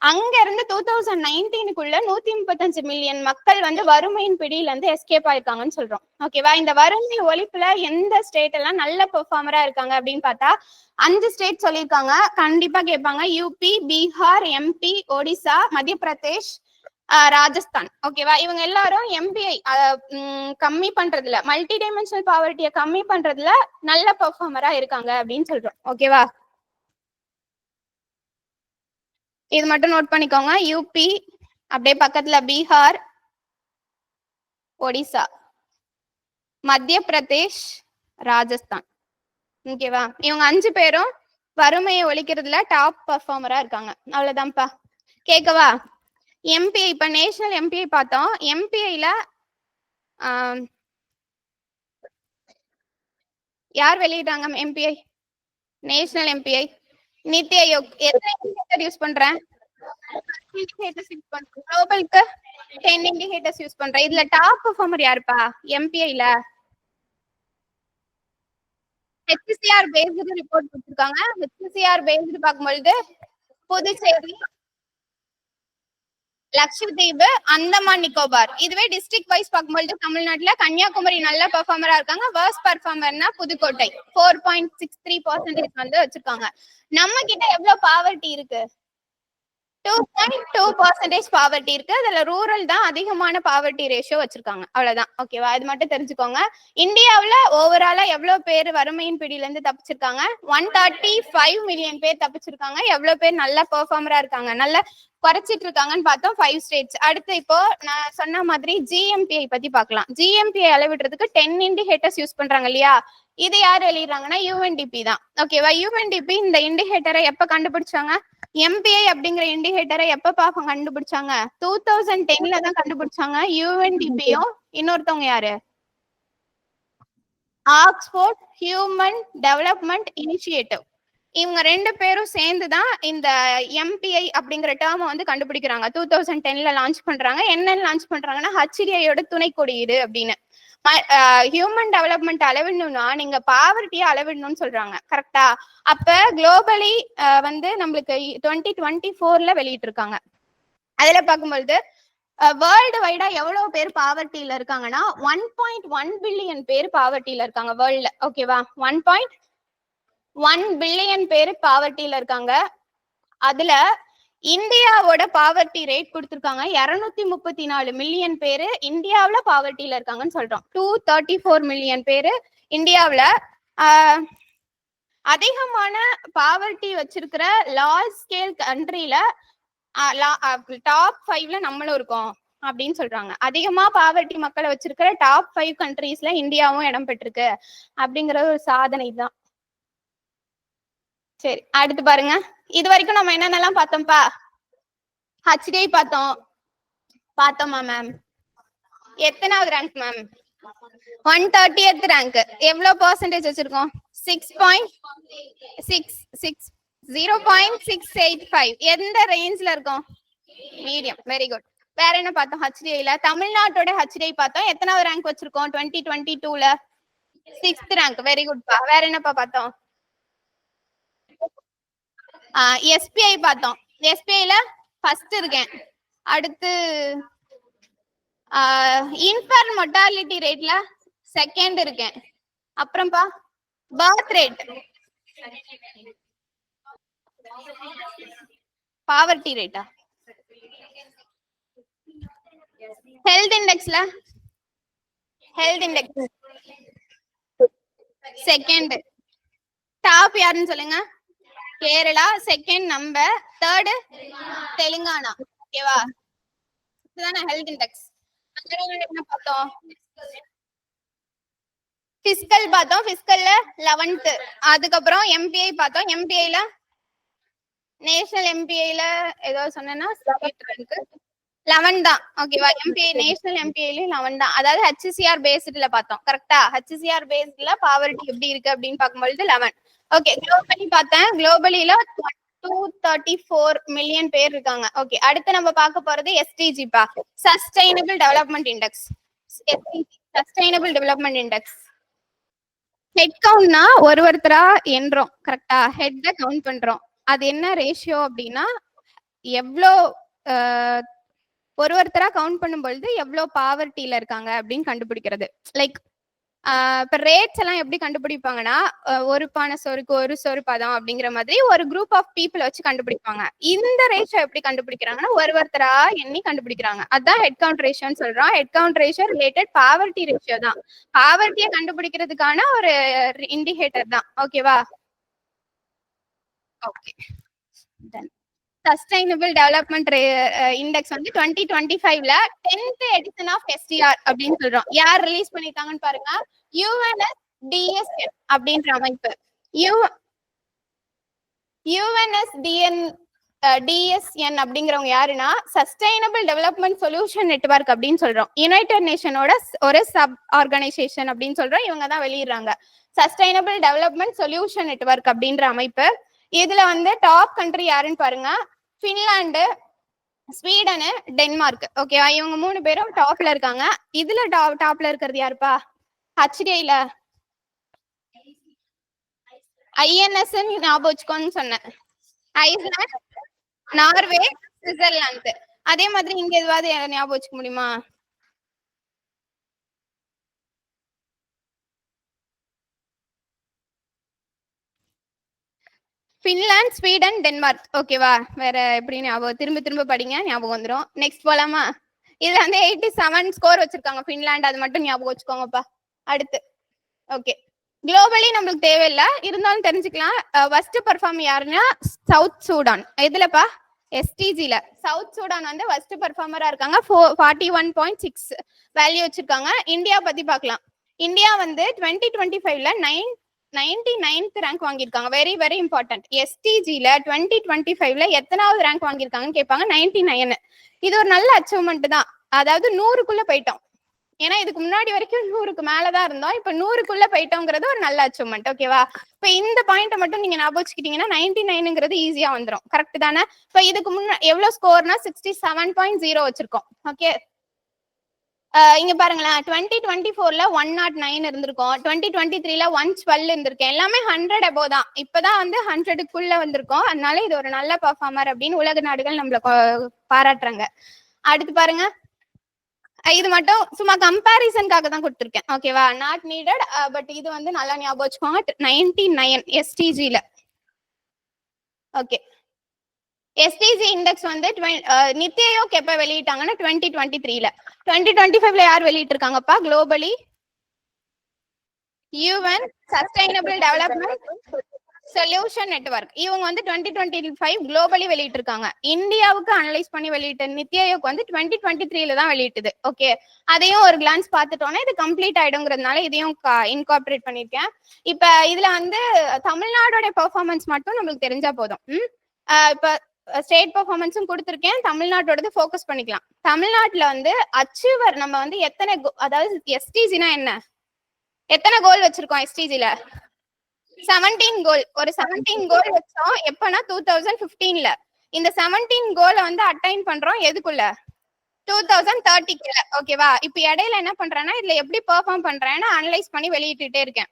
அங்க இருந்து 2019க்குள்ள 135 மில்லியன் மக்கள் வந்து வறுமையின் பிடியில இருந்து எஸ்கேப் ஆயிருக்காங்கன்னு சொல்றோம். ஓகேவா? இந்த வறுமை ஒழிப்புல எந்த ஸ்டேட் எல்லாம் நல்ல பெர்ஃபார்மரா இருக்காங்க அப்படின்னு பார்த்தா 5 ஸ்டேட் சொல்லியிருக்காங்க. கண்டிப்பா கேட்பாங்க. யூபி, பீகார், எம்பி, ஒடிசா, மத்திய பிரதேஷ், ராஜஸ்தான். ஓகேவா? இவங்க எல்லாரும் எம்பிஐ கம்மி பண்றதுல, மல்டி டைமென்ஷனல் பாவர்ட்டியை கம்மி பண்றதுல நல்ல பெர்ஃபார்மரா இருக்காங்க அப்படின்னு சொல்றோம். ஓகேவா? இது மட்டும் நோட் பண்ணிக்கோங்க. யூபி, அப்படியே பக்கத்துல பீகார், ஒடிசா, மத்திய பிரதேஷ், ராஜஸ்தான். ஓகேவா? இவங்க 5 பேரும் வறுமையை ஒழிக்கிறதுல டாப் பர்ஃபார்மரா இருக்காங்க. அவ்வளவுதான்ப்பா. கேட்கவா? எம்பிஐ, இப்ப நேஷனல் எம்பிஐ பார்த்தோம். எம்பிஐல யார் வெளியிட்டாங்க MPI? National MPI NITI Aayog. எத்தனை இண்டிகேட்டர் யூஸ் பண்றேன்? குளோபலுக்கு 10 இண்டிகேட்டர்ஸ் யூஸ் பண்றேன். இதுல டாப் பெர்ஃபார்மர் யாருப்பா எம்பிஐல? ஹெச்சிசிஆர் பேஸ்டு ரிப்போர்ட் கொடுத்திருக்காங்க. ஹெச்சிசிஆர் பேஸ்டு பார்க்கும்பொழுது புதுச்சேரி, லட்சத்தீவு, அந்தமான் நிக்கோபார். இதுவே டிஸ்ட்ரிக்ட் வைஸ் பார்க்கும்போது தமிழ்நாட்டுல கன்னியாகுமரி நல்ல பெர்ஃபார்மரா இருக்காங்க. வர்ஸ்ட் பெர்ஃபார்மர்னா புதுக்கோட்டை 4.63% வந்து வச்சிருக்காங்க. நம்ம கிட்ட எவ்வளவு பாவர்ட்டி இருக்கு? 2.2% பாவர்ட்டி இருக்கு. அதுல ரூரல் தான் அதிகமான பாவர்ட்டி ரேஷியோ வச்சிருக்காங்க. அவ்வளவுதான். ஓகேவா? இது மட்டும் தெரிஞ்சுக்கோங்க. இந்தியாவுல ஓவராலா எவ்வளவு பேர் வறுமையின் பிடியில இருந்து தப்பிச்சிருக்காங்க? 135 மில்லியன் பேர் தப்பிச்சிருக்காங்க. எவ்வளவு பேர் நல்ல பெர்ஃபார்மரா இருக்காங்க, நல்ல குறைச்சிட்டு இருக்காங்கன்னு பார்த்தோம் 5 ஸ்டேட்ஸ். அடுத்து இப்போ நான் சொன்ன மாதிரி ஜிஎம்பிஐ பத்தி பார்க்கலாம். ஜிஎம்பிஐ அளவிடுறதுக்கு 10 இண்டிகேட்டர்ஸ் யூஸ் பண்றாங்க இல்லையா? இது யார் வெளியிடுறாங்கன்னா யூஎன்டிபி தான். ஓகேவா? யூஎன்டிபி இந்த இண்டிகேட்டரை எப்ப கண்டுபிடிச்சாங்க? எம்பிஐ அப்படிங்கிற இண்டிகேட்டரை எப்ப கண்டுபிடிச்சாங்க? 2010ல தான் கண்டுபிடிச்சாங்க. யூஎன்டிபியும் இன்னொருத்தவங்க யாரு? Oxford human development initiative. இவங்க 2 பேரும் சேர்ந்துதான் இந்த எம்பிஐ அப்படிங்கிற டேர்ம் வந்து கண்டுபிடிக்கிறாங்க. 2010ல லான்ச் பண்றாங்க. என்ன லான்ச் பண்றாங்கன்னா ஹெச்டிஐயோட துணை கொடியீடு அப்படின்னு. ஹியூமன் டெவலப்மெண்ட் அளவிடணும்னா நீங்க பாவர்ட்டியை அளவிடணும்னு சொல்றாங்க. கரெக்டா? அப்ப குளோபலி வந்து நம்மளுக்கு 2024ல வெளியிட்டு இருக்காங்க. அதுல பார்க்கும்பொழுது வேர்ல்டு வைடா எவ்வளவு பேர் பாவர்ட்டியில இருக்காங்கன்னா 1.1 பில்லியன் பேர் பாவர்ட்டியில இருக்காங்க வேர்ல்ட்ல. ஓகேவா? 1.1 பில்லியன் பேர் பாவர்ட்டியில இருக்காங்க. அதுல இந்தியாவோட பாவர்ட்டி ரேட் கொடுத்திருக்காங்க. 234 மில்லியன் பேரு இந்தியாவுல பாவர்ட்டியில இருக்காங்கன்னு சொல்றோம். 234 மில்லியன் பேரு இந்தியாவுல. அதிகமான பாவர்ட்டி வச்சிருக்கிற லார்ஜ் ஸ்கேல் கண்ட்ரில டாப் 5ல நம்மளும் இருக்கோம் அப்படின்னு சொல்றாங்க. அதிகமா பாவர்ட்டி மக்களை வச்சிருக்கிற டாப் 5 கண்ட்ரீஸ்ல இந்தியாவும் இடம் பெற்றிருக்கு அப்படிங்கிற ஒரு சாதனை தான். சரி, அடுத்து பாருங்க. இது வரைக்கும் நம்ம என்னென்னலாம் பார்த்தோம்ப்பா? ஹெச்டிஐ பார்த்தோமா மேம்? எத்தனாவது ரேங்க் மேம்? 130th rank. எவ்வளவு பெர்சன்டேஜ் வச்சிருக்கோம்? 0.685. எந்த ரேஞ்ச்ல இருக்கும்? மீடியம். Very good. வேற என்ன பார்த்தோம் ஹெச்டிஐல? தமிழ்நாட்டோட ஹெச்டிஐ பார்த்தோம். எத்தனாவது ரேங்க் வச்சிருக்கோம் 2022ல? 6th rank. வெரி குட்பா. வேற என்னப்பா பார்த்தோம்? எஸ்பிஐ பார்த்தோம். எஸ்பிஐல ஃபர்ஸ்ட் இருக்கேன். அடுத்து இன்ஃபர்ட் மொர்டாலிட்டி ரேட்ல செகண்ட் இருக்கேன். அப்புறம்பா பர்த் ரேட், பாவர்ட்டி ரேட்டா, ஹெல்த் இண்டெக்ஸ்ல ஹெல்த் இண்டெக்ஸ் செகண்ட். டாப் யாருன்னு சொல்லுங்க? கேரளா. செகண்ட் நம்ம, தேர்டு தெலுங்கானா. ஓகேவா? இதுதானே ஹெல்த் இண்டெக்ஸ். என்ன பார்த்தோம்? பிஸ்கல் பார்த்தோம். பிஸ்கல்ல 11th. அதுக்கப்புறம் எம்பிஐ பார்த்தோம். எம்பிஐல நேஷனல் எம்பிஐல ஏதோ சொன்னேன்னா 11 தான். ஓகேவா? எம்பிஐ நேஷனல் எம்பிஐல 11 தான். அதாவது ஹெச்சிசிஆர் பேஸ்ட்ல பார்த்தோம். கரெக்டா? ஹெச்சிசிஆர் பேஸ்ட்ல பாவர்ட்டி எப்படி இருக்கு அப்படின்னு பார்க்கும்போது 11. ஓகே. குளோபலி பார்த்தேன். குளோபலில 234 மில்லியன் பேர் இருக்காங்க. ஓகே. அடுத்து நம்ம பார்க்க போறது எஸ்டிஜி பா, sustainable development index. Sustainable development index. Head கவுண்ட்னா ஒருத்தரா எண்றோம். கரெக்டா? ஹெட்ட கவுண்ட் பண்றோம். அது என்ன ரேஷியோ அப்படின்னா, எவ்வளோ ஒருத்தரா கவுண்ட் பண்ணும் பொழுது எவ்வளோ பாவர்ட்டியில இருக்காங்க அப்படின்னு கண்டுபிடிக்கிறது. லைக் இப்ப ரேட்ஸ் எல்லாம் எப்படி கண்டுபிடிப்பாங்கன்னா, ஒரு பானை சோறுக்கு ஒரு சோறு பதம் அப்படிங்கிற மாதிரி ஒரு குரூப் ஆஃப் பீப்புள் வச்சு கண்டுபிடிப்பாங்க. இந்த ரேஷியோ எப்படி கண்டுபிடிக்கிறாங்கன்னா, ஒருத்தரா எண்ணி கண்டுபிடிக்கிறாங்க. அதான் ஹெட் கவுண்ட் ரேஷியோன்னு சொல்றோம். Head count ratio related poverty ratio தான். பாவர்ட்டியை கண்டுபிடிக்கிறதுக்கான ஒரு இண்டிகேட்டர் தான். ஓகேவா? ஓகே. சஸ்டைனபிள் டெவலப்மெண்ட் இண்டெக்ஸ் வந்து 2025ல 10th எடிஷன் ஆஃப் எஸ்டிஆர் அப்படின்னு சொல்றோம். யார் ரிலீஸ் பண்ணிருக்காங்கன்னு பாருங்க. UNSDSN அப்படின்ற அமைப்பு. UNSDSN அப்படிங்கிறவங்க யாருன்னா, சஸ்டைனபிள் டெவலப்மெண்ட் சொல்யூஷன் நெட்வொர்க் அப்படின்னு சொல்றோம். யுனைடெட் நேஷனோட ஒரு சப் ஆர்கனைசேஷன் அப்படின்னு சொல்றோம். இவங்க தான் வெளியிடுறாங்க. சஸ்டைனபிள் டெவலப்மெண்ட் சொல்யூஷன் நெட்வொர்க் அப்படின்ற அமைப்பு. இதுல வந்து டாப் கண்ட்ரி யாருன்னு பாருங்க. Finland, Sweden, Denmark. ஓகேவா? இவங்க 3 பேரும் டாப்ல இருக்காங்க. இதுல டாப்ல இருக்கிறது யாருப்பா? HDIல INS ஞாபகம் வச்சுக்கோன்னு சொன்னேன். Iceland, Norway, Switzerland. அதே மாதிரி இங்க எதுவாவது ஞாபகம் வச்சுக்க முடியுமா? Finland, Sweden, Denmark. ஓகேவா? வேற எப்படி ஞாபகம்? திரும்ப படிங்க, ஞாபகம் வந்துடும். நெக்ஸ்ட் போலாமா? இதுல வந்து 87 ஸ்கோர் வச்சிருக்காங்க பின்லாந்து. அது மட்டும் ஞாபகம் வச்சுக்கோங்கப்பா. அடுத்து ஓகே. குளோபலி நம்மளுக்கு தேவையில்லை, இருந்தாலும் தெரிஞ்சுக்கலாம். ஃபர்ஸ்ட் பெர்ஃபார்ம் யாருன்னா சவுத் சூடான். எதுலப்பா? எஸ்டிஜில. சவுத் சூடான் வந்து ஃபர்ஸ்ட் பெர்ஃபார்மரா இருக்காங்க. 41.6 வேல்யூ வச்சிருக்காங்க. இந்தியா பத்தி பார்க்கலாம். இந்தியா வந்து 2025ல 99th ரேங்க் வாங்கியிருக்காங்க. Very very important. எஸ்டிஜில 2025ல எத்தனாவது ரேங்க் வாங்கியிருக்காங்கன்னு கேட்பாங்க. 99. இது ஒரு நல்ல அச்சீவ்மெண்ட் தான். அதாவது 100க்குள்ள போயிட்டோம். ஏன்னா இதுக்கு முன்னாடி வரைக்கும் 100க்கு மேலதான் இருந்தோம். இப்ப 100க்குள்ள போயிட்டோங்கிறது ஒரு நல்ல அச்சீவ்மெண்ட். ஓகேவா? இப்ப இந்த பாயிண்ட் மட்டும் நீங்க ஞாபகம் வச்சுக்கிட்டீங்கன்னா 99ங்கிறது ஈஸியா வந்துடும். கரெக்ட் தானே? இப்ப இதுக்கு முன்ன எவ்வளவு ஸ்கோர்னா 67.0 வச்சிருக்கோம். ஓகே. இங்க பாருங்களேன். 2024ல 109 இருந்திருக்கும். 2023ல 112 இருந்திருக்கேன். எல்லாமே 100 above தான். இப்பதான் வந்து 100க்குள்ள வந்திருக்கோம். அதனால இது ஒரு நல்ல பெர்ஃபார்மர் அப்படின்னு உலக நாடுகள் நம்மள பாராட்டுறாங்க. அடுத்து பாருங்க. இது மட்டும் சும்மா கம்பாரிசனுக்காக தான் கொடுத்துருக்கேன். ஓகேவா? Not needed. பட் இது வந்து நல்லா ஞாபகம் வச்சுக்கோங்க. 99 எஸ்டிஜில. ஓகே. எஸ்டிஜி இண்டெக்ஸ் வந்து நித்தி ஆயோக் எப்ப வெளியிட்டாங்கன்னா 2023ல. 2025ல யார் வெளியிட்டு இருக்காங்கப்பா? Globally UN sustainable development solution network. இவங்க வந்து 2025 குளோபலி வெளியிட்டு இருக்காங்க. இந்தியாவுக்கு அனலைஸ் பண்ணி வெளியிட்ட நித்தி ஆயோக் வந்து 2023ல தான் வெளியிட்டது. ஓகே. அதையும் ஒரு கிளான்ஸ் பார்த்துட்டோம்னா இது கம்ப்ளீட் ஆயிடுங்கிறதுனால இதையும் இன்கார்பரேட் பண்ணிருக்கேன். இப்ப இதுல வந்து தமிழ்நாடோட பெர்ஃபார்மன்ஸ் மட்டும் நம்மளுக்கு தெரிஞ்சா போதும். இப்ப ஸ்டேட் பெர்ஃபார்மன்ஸும் கொடுத்துருக்கேன். தமிழ்நாட்டோடது ஃபோக்கஸ் பண்ணிக்கலாம். தமிழ்நாட்டுல வந்து அச்சீவர் நம்ம வந்து எத்தனை, அதாவது எஸ்டிஜினா என்ன, எத்தனை கோல் வச்சிருக்கோம் எஸ்டிஜில? 17 கோல். ஒரு 17 கோல் வச்சோம். எப்பனா 2015ல. இந்த 17 கோலை வந்து அட்டைன் பண்றோம் எதுக்குள்ள? 2030க்குள்ள. ஓகேவா? இப்ப இடையில என்ன பண்றேன்னா இதுல எப்படி பெர்ஃபார்ம் பண்றேன்னு அனலைஸ் பண்ணி வெளியிட்டுட்டே இருக்கேன்.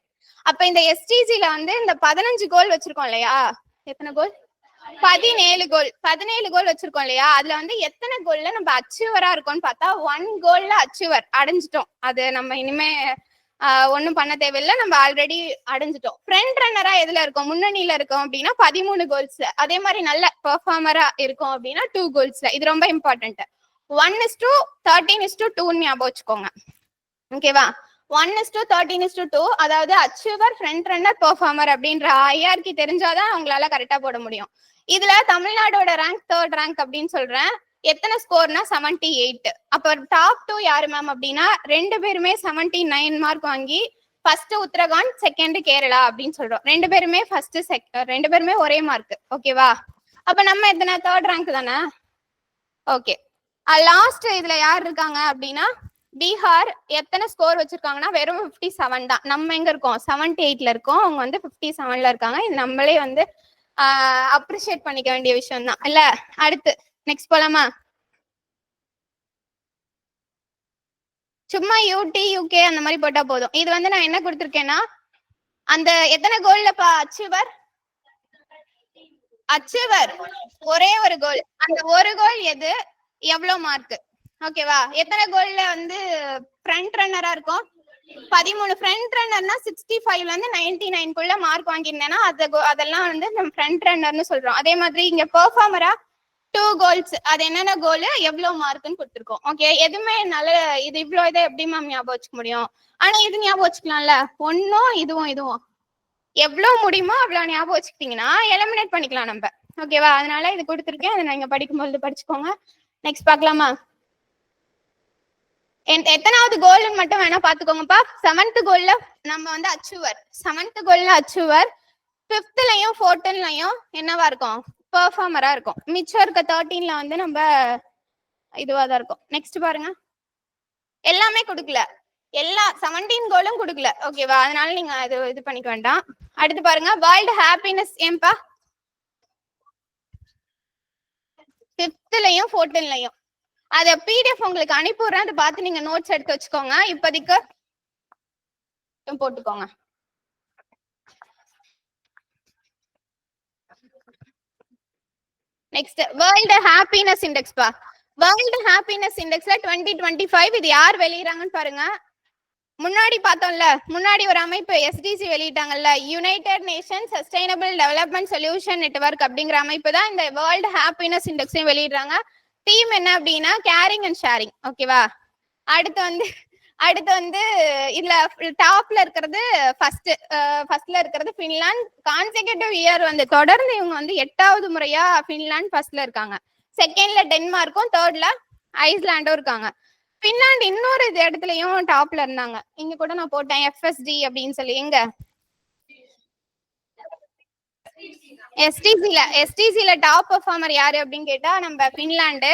அப்ப இந்த எஸ்டிஜில வந்து இந்த 15 கோல் வச்சிருக்கோம் இல்லையா? எத்தனை கோல்? 17 கோல். 17 கோல் வச்சிருக்கோம் இல்லையா? அதுல வந்து எத்தனை கோல்ல நம்ம அச்சீவரா இருக்கோம்னு பார்த்தா 1 கோல்ல அச்சீவர் அடைஞ்சிட்டோம். அது நம்ம இனிமே ஒன்னும் பண்ண தேவையில்லை. நம்ம ஆல்ரெடி அடைஞ்சிட்டோம். ஃப்ரண்ட் ரன்னரா எதுல இருக்கோம்? முன்னணியில இருக்கோம் அப்படின்னா 13 கோல்ஸ்ல. அதே மாதிரி நல்ல பெர்ஃபார்மரா இருக்கும் அப்படின்னா 2 கோல்ஸ்ல. இது ரொம்ப இம்பார்ட்டன்ட். 1:13:2 ஞாபகம் வச்சுக்கோங்க. ஓகேவா? 1:13:2, அதாவது அச்சீவர், ஃப்ரண்ட் ரன்னர், பெர்ஃபார்மர் அப்படின்ற ஐஆர்கி தெரிஞ்சாதான் அவங்களால கரெக்டா போட முடியும். இதுல தமிழ்நாடோட ரேங்க் 3rd ரேங்க் அப்படின்னு சொல்றேன். எத்தனை ஸ்கோர்னா 78. அப்ப டாப் 2 யாரு மேம் அப்படின்னா 2 பேருமே 79 மார்க் வாங்கி ஃபர்ஸ்ட் உத்தரகாண்ட், செகண்ட் கேரளா அப்படின்னு சொல்றோம். 2 பேருமே ஃபர்ஸ்ட் 2 பேருமே ஒரே மார்க். ஓகேவா? அப்ப நம்ம எத்தனை 3rd ரேங்க் தானே? ஓகே. லாஸ்ட் இதுல யார் இருக்காங்க அப்படின்னா பீகார். எத்தனை ஸ்கோர் வச்சிருக்காங்கன்னா வெறும் 57 தான். நம்ம எங்க இருக்கோம்? 78ல இருக்கோம். அவங்க வந்து 57ல இருக்காங்க. இது நம்மளே வந்து அப்ரிஷியேட் பண்ணிக்க வேண்டிய விஷயம் தான் இல்ல. அடுத்து நெக்ஸ்ட் போலாமா? சும்மா யூடி யூகே அந்த மாதிரி போட்டா போதும். இது வந்து நான் என்ன கொடுத்துருக்கேன்னா அந்த எத்தனை கோல்லப்பா அச்சீவர்? அச்சீவர் ஒரே ஒரு கோல். அந்த ஒரு கோல் எது, எவ்வளவு மார்க்? ஓகேவா? எத்தனை கோல்ல வந்து ஃப்ரண்ட் ரன்னரா இருக்கும்? 13. ஃப்ரண்ட் ரன்னர்னா 65ல இருந்து 99 மார்க் வாங்கியிருந்தேன்னா அதெல்லாம் வந்து நம்ம ஃப்ரண்ட் ரன்னர்னு சொல்றோம். அதே மாதிரி இங்க பெர்ஃபார்மரா 2 கோல்ஸ், அது என்னென்ன கோல், எவ்வளவு மார்க்னு கொடுத்துருக்கோம். ஓகே. எதுவுமே என்னால இது இவ்வளவு இதை எப்படி மேம் ஞாபகம் வச்சுக்க முடியும்? ஆனா இது ஞாபகம் வச்சுக்கலாம்ல. ஒன்னும் இதுவும் எவ்வளவு முடியுமோ அவ்வளவு ஞாபகம் வச்சுக்கிட்டீங்கன்னா எலிமினேட் பண்ணிக்கலாம் நம்ம. ஓகேவா? அதனால இது கொடுத்துருக்கேன். அதை நீங்க படிக்கும்போது படிச்சுக்கோங்க. நெக்ஸ்ட் பாக்கலாமா? எத்தனாவது கோல்னு மட்டும் வேணா பாத்துக்கோங்கப்பா. 7th கோல்ல நம்ம வந்து அச்சீவர். 7th கோல்ல achiever. 5thலயும் 14லயும் என்னவா இருக்கும்? பெர்ஃபார்மரா இருக்கும். மிச்சம் இருக்க 13ல வந்து நம்ம இதுவாதான் இருக்கும். நெக்ஸ்ட் பாருங்க. எல்லாமே கொடுக்கல. எல்லா 17 கோலும் கொடுக்கல. ஓகேவா? அதனால நீங்க இது பண்ணிக்க வேண்டாம். அடுத்து பாருங்க. வேர்ல்ட் ஹாப்பினஸ் ஏம்பா 5thலயும் 14லயும். அத பிடிஎஃப் உங்களுக்கு அனுப்பிடுறேன். அதை பார்த்து நீங்க நோட்ஸ் எடுத்து வச்சுக்கோங்க. இப்போதைக்கு போட்டுக்கோங்க. நெக்ஸ்ட் வேர்ல்ட் ஹாப்பினஸ் இண்டெக்ஸ் பா. வேர்ல்ட் ஹாப்பினஸ் இண்டெக்ஸ்ல 2025 இது யார் வெளியிறாங்கன்னு பாருங்க. முன்னாடி பார்த்தோம்ல, முன்னாடி ஒரு அமைப்பு எஸ்டிசி வெளியிட்டாங்கல்ல, united nation sustainable development solution network அப்படிங்கிற அமைப்பு தான் இந்த வேர்ல்ட் ஹாப்பினஸ் இண்டெக்ஸையும் வெளியிடுறாங்க. தீம் என்ன அப்படின்னா கேரிங் அண்ட் ஷேரிங். ஓகேவா? அடுத்து வந்து இதுல டாப்ல இருக்கிறது ஃபர்ஸ்ட்ல இருக்கிறது பின்லாந்து. கான்செக்யூட்டிவ் இயர் வந்து தொடர்ந்து இவங்க வந்து 8வது முறையா பின்லாந்து ஃபர்ஸ்ட்ல இருக்காங்க. செகண்ட்ல டென்மார்க்கும், 3ர்ட்ல ஐஸ்லாண்டும் இருக்காங்க. பின்லாந்து இன்னொரு இடத்துலயும் டாப்ல இருந்தாங்க. இங்க கூட நான் போட்டேன் எஃப்எஸ்டி அப்படின்னு சொல்லி. எங்க எஸ்டிசில டாப் பெர்ஃபார்மர் யாரு அப்படின்னு கேட்டா நம்ம பின்லாந்து.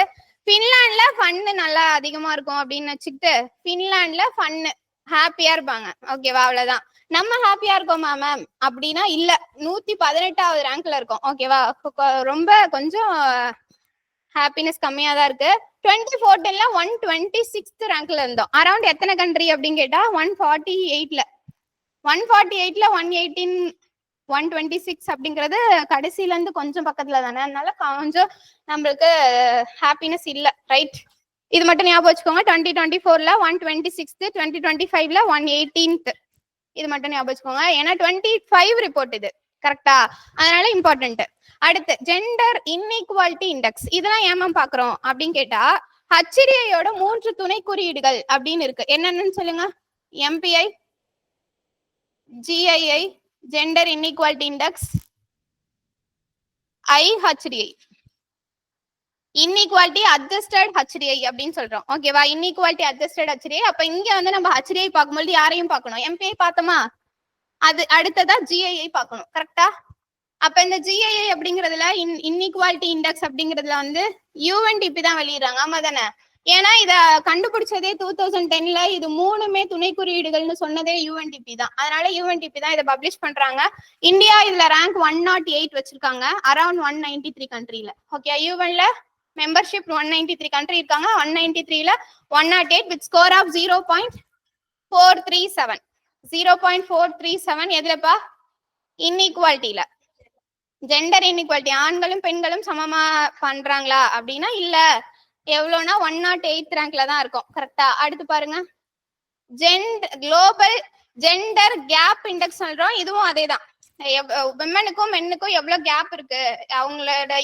பின்லாந்துல ஃபன்னு நல்லா அதிகமா இருக்கும் அப்படின்னு வச்சுக்கிட்டு பின்லாந்துல ஃபன்னு ஹாப்பியா இருப்பாங்க. ஓகேவா? அவ்வளவுதான். நம்ம ஹாப்பியா இருக்கோமா மேம் அப்படின்னா இல்ல. 118வது ரேங்க்ல இருக்கோம். ஓகேவா? ரொம்ப கொஞ்சம் ஹாப்பினஸ் கம்மியா தான் இருக்கு. 2014ல 126th ரேங்க்ல இருந்தோம். அரௌண்ட் எத்தனை கண்ட்ரி அப்படின்னு கேட்டா 148ல 118 126 அப்படிங்கிறது கடைசியில இருந்து கொஞ்சம் பக்கத்துல தானே. அதனால கொஞ்சம் நம்மளுக்கு ஹாப்பினஸ் இல்ல. ரைட்? இது மட்டும் ஞாபகம் வச்சுக்கோங்க. 2024ல 126th, 2025ல 118th. இது மட்டும் ஞாபகம் வச்சுக்கோங்க. ஏன்னா 25 ரிப்போர்ட் இது. கரெக்டா? அதனால இம்பார்ட்டன்ட். அடுத்து ஜெண்டர் இன்இக்வாலிட்டி இண்டெக்ஸ். இதெல்லாம் ஏமா பாக்குறோம் அப்படின்னு கேட்டா HDIயோட 3 துணை குறியீடுகள் அப்படின்னு இருக்கு. என்னன்னு சொல்லுங்க? MPI, GII, gender inequality index, IHDI. Inequality adjusted HDI அப்படின்னு சொல்றோம். ஓகேவா? Inequality adjusted HDI. அப்ப இங்க வந்து நம்ம HDI பார்க்கும்போது யாரையும் பார்க்கணும்? MPI பார்த்தோமா? அது அடுத்ததா GII பார்க்கணும். கரெக்டா? அப்ப இந்த GII அப்படிங்கறதுல இன்இக்வாலிட்டி இண்டெக்ஸ் அப்படிங்கறதுல வந்து UNDP தான் வெளியிடுறாங்க. ஆமா தானே? ஏன்னா இத கண்டுபிடிச்சதே 2010ல. இது 3மே துணை குறியீடுகள்னு சொன்னதே UNDP தான். அதனால UNDP தான் இதை பப்ளிஷ் பண்றாங்க. இந்தியா இதுல ரேங்க் 108 வச்சிருக்காங்க. அரௌண்ட் 193 கண்ட்ரில. ஓகே. யூஎன்ல மெம்பர்ஷிப் 193 கண்ட்ரி இருக்காங்க. 193ல 108 வித் ஸ்கோர் ஆஃப் 0.437. 0.437 எதுலப்பா? இன்இக்வாலிட்டியில. ஜெண்டர் இன்இக்வாலிட்டி ஆண்களும் பெண்களும் சமமா பண்றாங்களா அப்படின்னா இல்ல. எவ்வளவுனா 108th ரேங்க்ல தான் இருக்கும். கரெக்டா? அடுத்து பாருங்க. குளோபல் ஜெண்டர் கேப் இண்டெக்ஸ் சொல்றோம். இதுவும் அதேதான். விமனுக்கும் மென்னுக்கும் எவ்வளவு கேப் இருக்கு,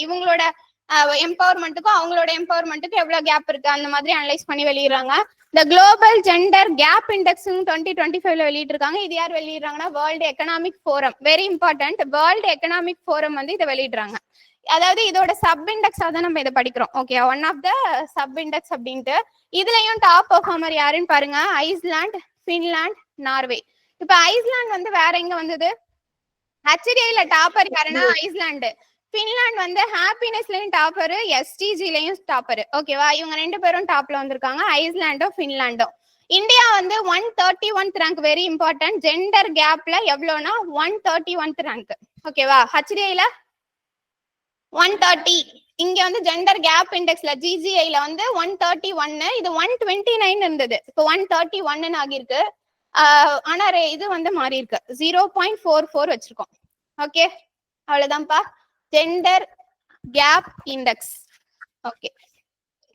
இவங்களோட எம்பவர்மெண்ட்டுக்கும் அவங்களோட எம்பவர்மெண்ட்டுக்கும் எவ்வளவு கேப் இருக்கு அந்த மாதிரி அனலைஸ் பண்ணி வெளியிடுறாங்க. இந்த குளோபல் ஜெண்டர் கேப் இண்டெக்ஸ் 2025ல வெளியிட்டிருக்காங்க. இது யார் வெளியிடுறாங்கன்னா world economic forum. Very important, world economic forum வந்து இதை வெளியிடுறாங்க. அதாவது இதோட சப் இண்டெக்ஸா தான் நம்ம இதை படிக்கிறோம். Okay, one of the sub index அப்படின்ட்டு. இதுலயும் டாப் பெர்ஃபார்மர் யாருன்னு பாருங்க, ஐஸ்லாந்து, பின்லாந்து, நார்வே. இப்ப ஐஸ்லாந்து வந்து வேற எங்க வந்தது? HDIல டாப்பர் யாருன்னா ஐஸ்லாந்து. பின்லாந்து வந்து ஹாப்பினஸ்லயும் டாப்பர், STGலயும் டாப்பர். ஓகேவா, இவங்க ரெண்டு பேரும் டாப்ல வந்திருக்காங்க, ஐஸ்லாண்டும் பின்லாண்டும். இந்தியா வந்து 131th rank. Very important. Gender கேப்ல எவ்வளவுனா 131th ரேங்க். ஓகேவா, HDIல 130. இங்க வந்து ஜெண்டர் கேப் இண்டெக்ஸ்ல GGIல வந்து 131. இது 129 இருந்தது, இப்போ 131 ஆகிருக்கு. ஆனா இது வந்து மாறி இருக்கு, 0.44 வச்சிருக்கோம். ஓகே, அவ்வளவுதான்ப்பா ஜெண்டர் கேப் இண்டெக்ஸ். ஓகே,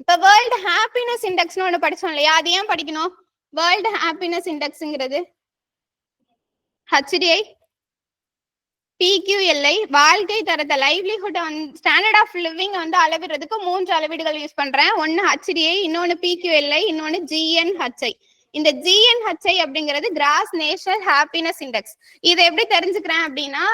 இப்ப வேர்ல்டு ஹாப்பினஸ் இண்டெக்ஸ்னு ஒண்ணு படிச்சோம் இல்லையா, அது ஏன் படிக்கணும்? வேர்ல்டு ஹாப்பினஸ் இண்டெக்ஸ்ங்கிறது HDI PQLI வாழ்க்கை தரத்தை, லைவ்லிஹுட், ஸ்டாண்டர்ட் ஆஃப் லிவிங் வந்து அளவிடுறதுக்கு 3 அளவீடுகள் யூஸ் பண்றேன். ஒன்னு HDI, இன்னொன்னு PQLI, இன்னொன்னு GNHI. இந்த GNHI அப்படிங்கிறது கிராஸ் நேஷனல் ஹாப்பினஸ் இண்டெக்ஸ். இதை எப்படி தெரிஞ்சுக்கிறேன் அப்படின்னா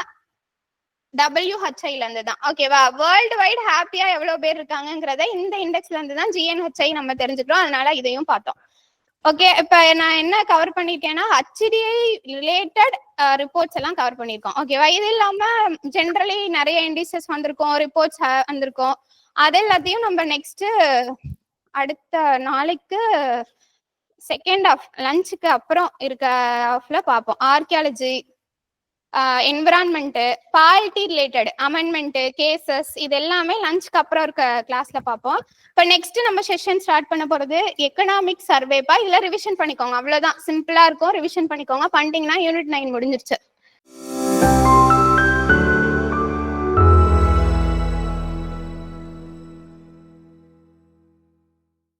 WHIல இருந்து தான். ஓகேவா, வேர்ல்டு வைட் ஹாப்பியா எவ்வளவு பேர் இருக்காங்கிறத இந்த இண்டெக்ஸ்ல இருந்து தான் GNHI நம்ம தெரிஞ்சுக்கிறோம். அதனால இதையும் பார்த்தோம். ஓகே, இப்ப நான் என்ன கவர் பண்ணிருக்கேன்னா HDI ரிலேட்டட் ரிப்போர்ட்ஸ் எல்லாம் கவர் பண்ணிருக்கோம். ஓகேவா, இது இல்லாம ஜென்ரலி நிறைய இண்டிசஸ் வந்திருக்கும், ரிப்போர்ட்ஸ் வந்திருக்கும். அது எல்லாத்தையும் நம்ம நெக்ஸ்ட் அடுத்த நாளைக்கு செகண்ட் ஆஃப் லஞ்சுக்கு அப்புறம் இருக்க ஆஃப்ல பார்ப்போம். Archaeology, environment, polity related amendment, cases, இது எல்லாமே லஞ்சுக்கு அப்புறம் இருக்க கிளாஸ்ல பார்ப்போம். இப்போ நெக்ஸ்ட் நம்ம செஷன் ஸ்டார்ட் பண்ண போறது எக்கனாமிக் சர்வேப்பா. இதுல ரிவிஷன் பண்ணிக்கோங்க, அவ்வளவுதான், சிம்பிளா இருக்கும். ரிவிஷன் பண்ணிக்கோங்க, பண்ணிட்டீங்கன்னா யூனிட் 9 முடிஞ்சிருச்சு.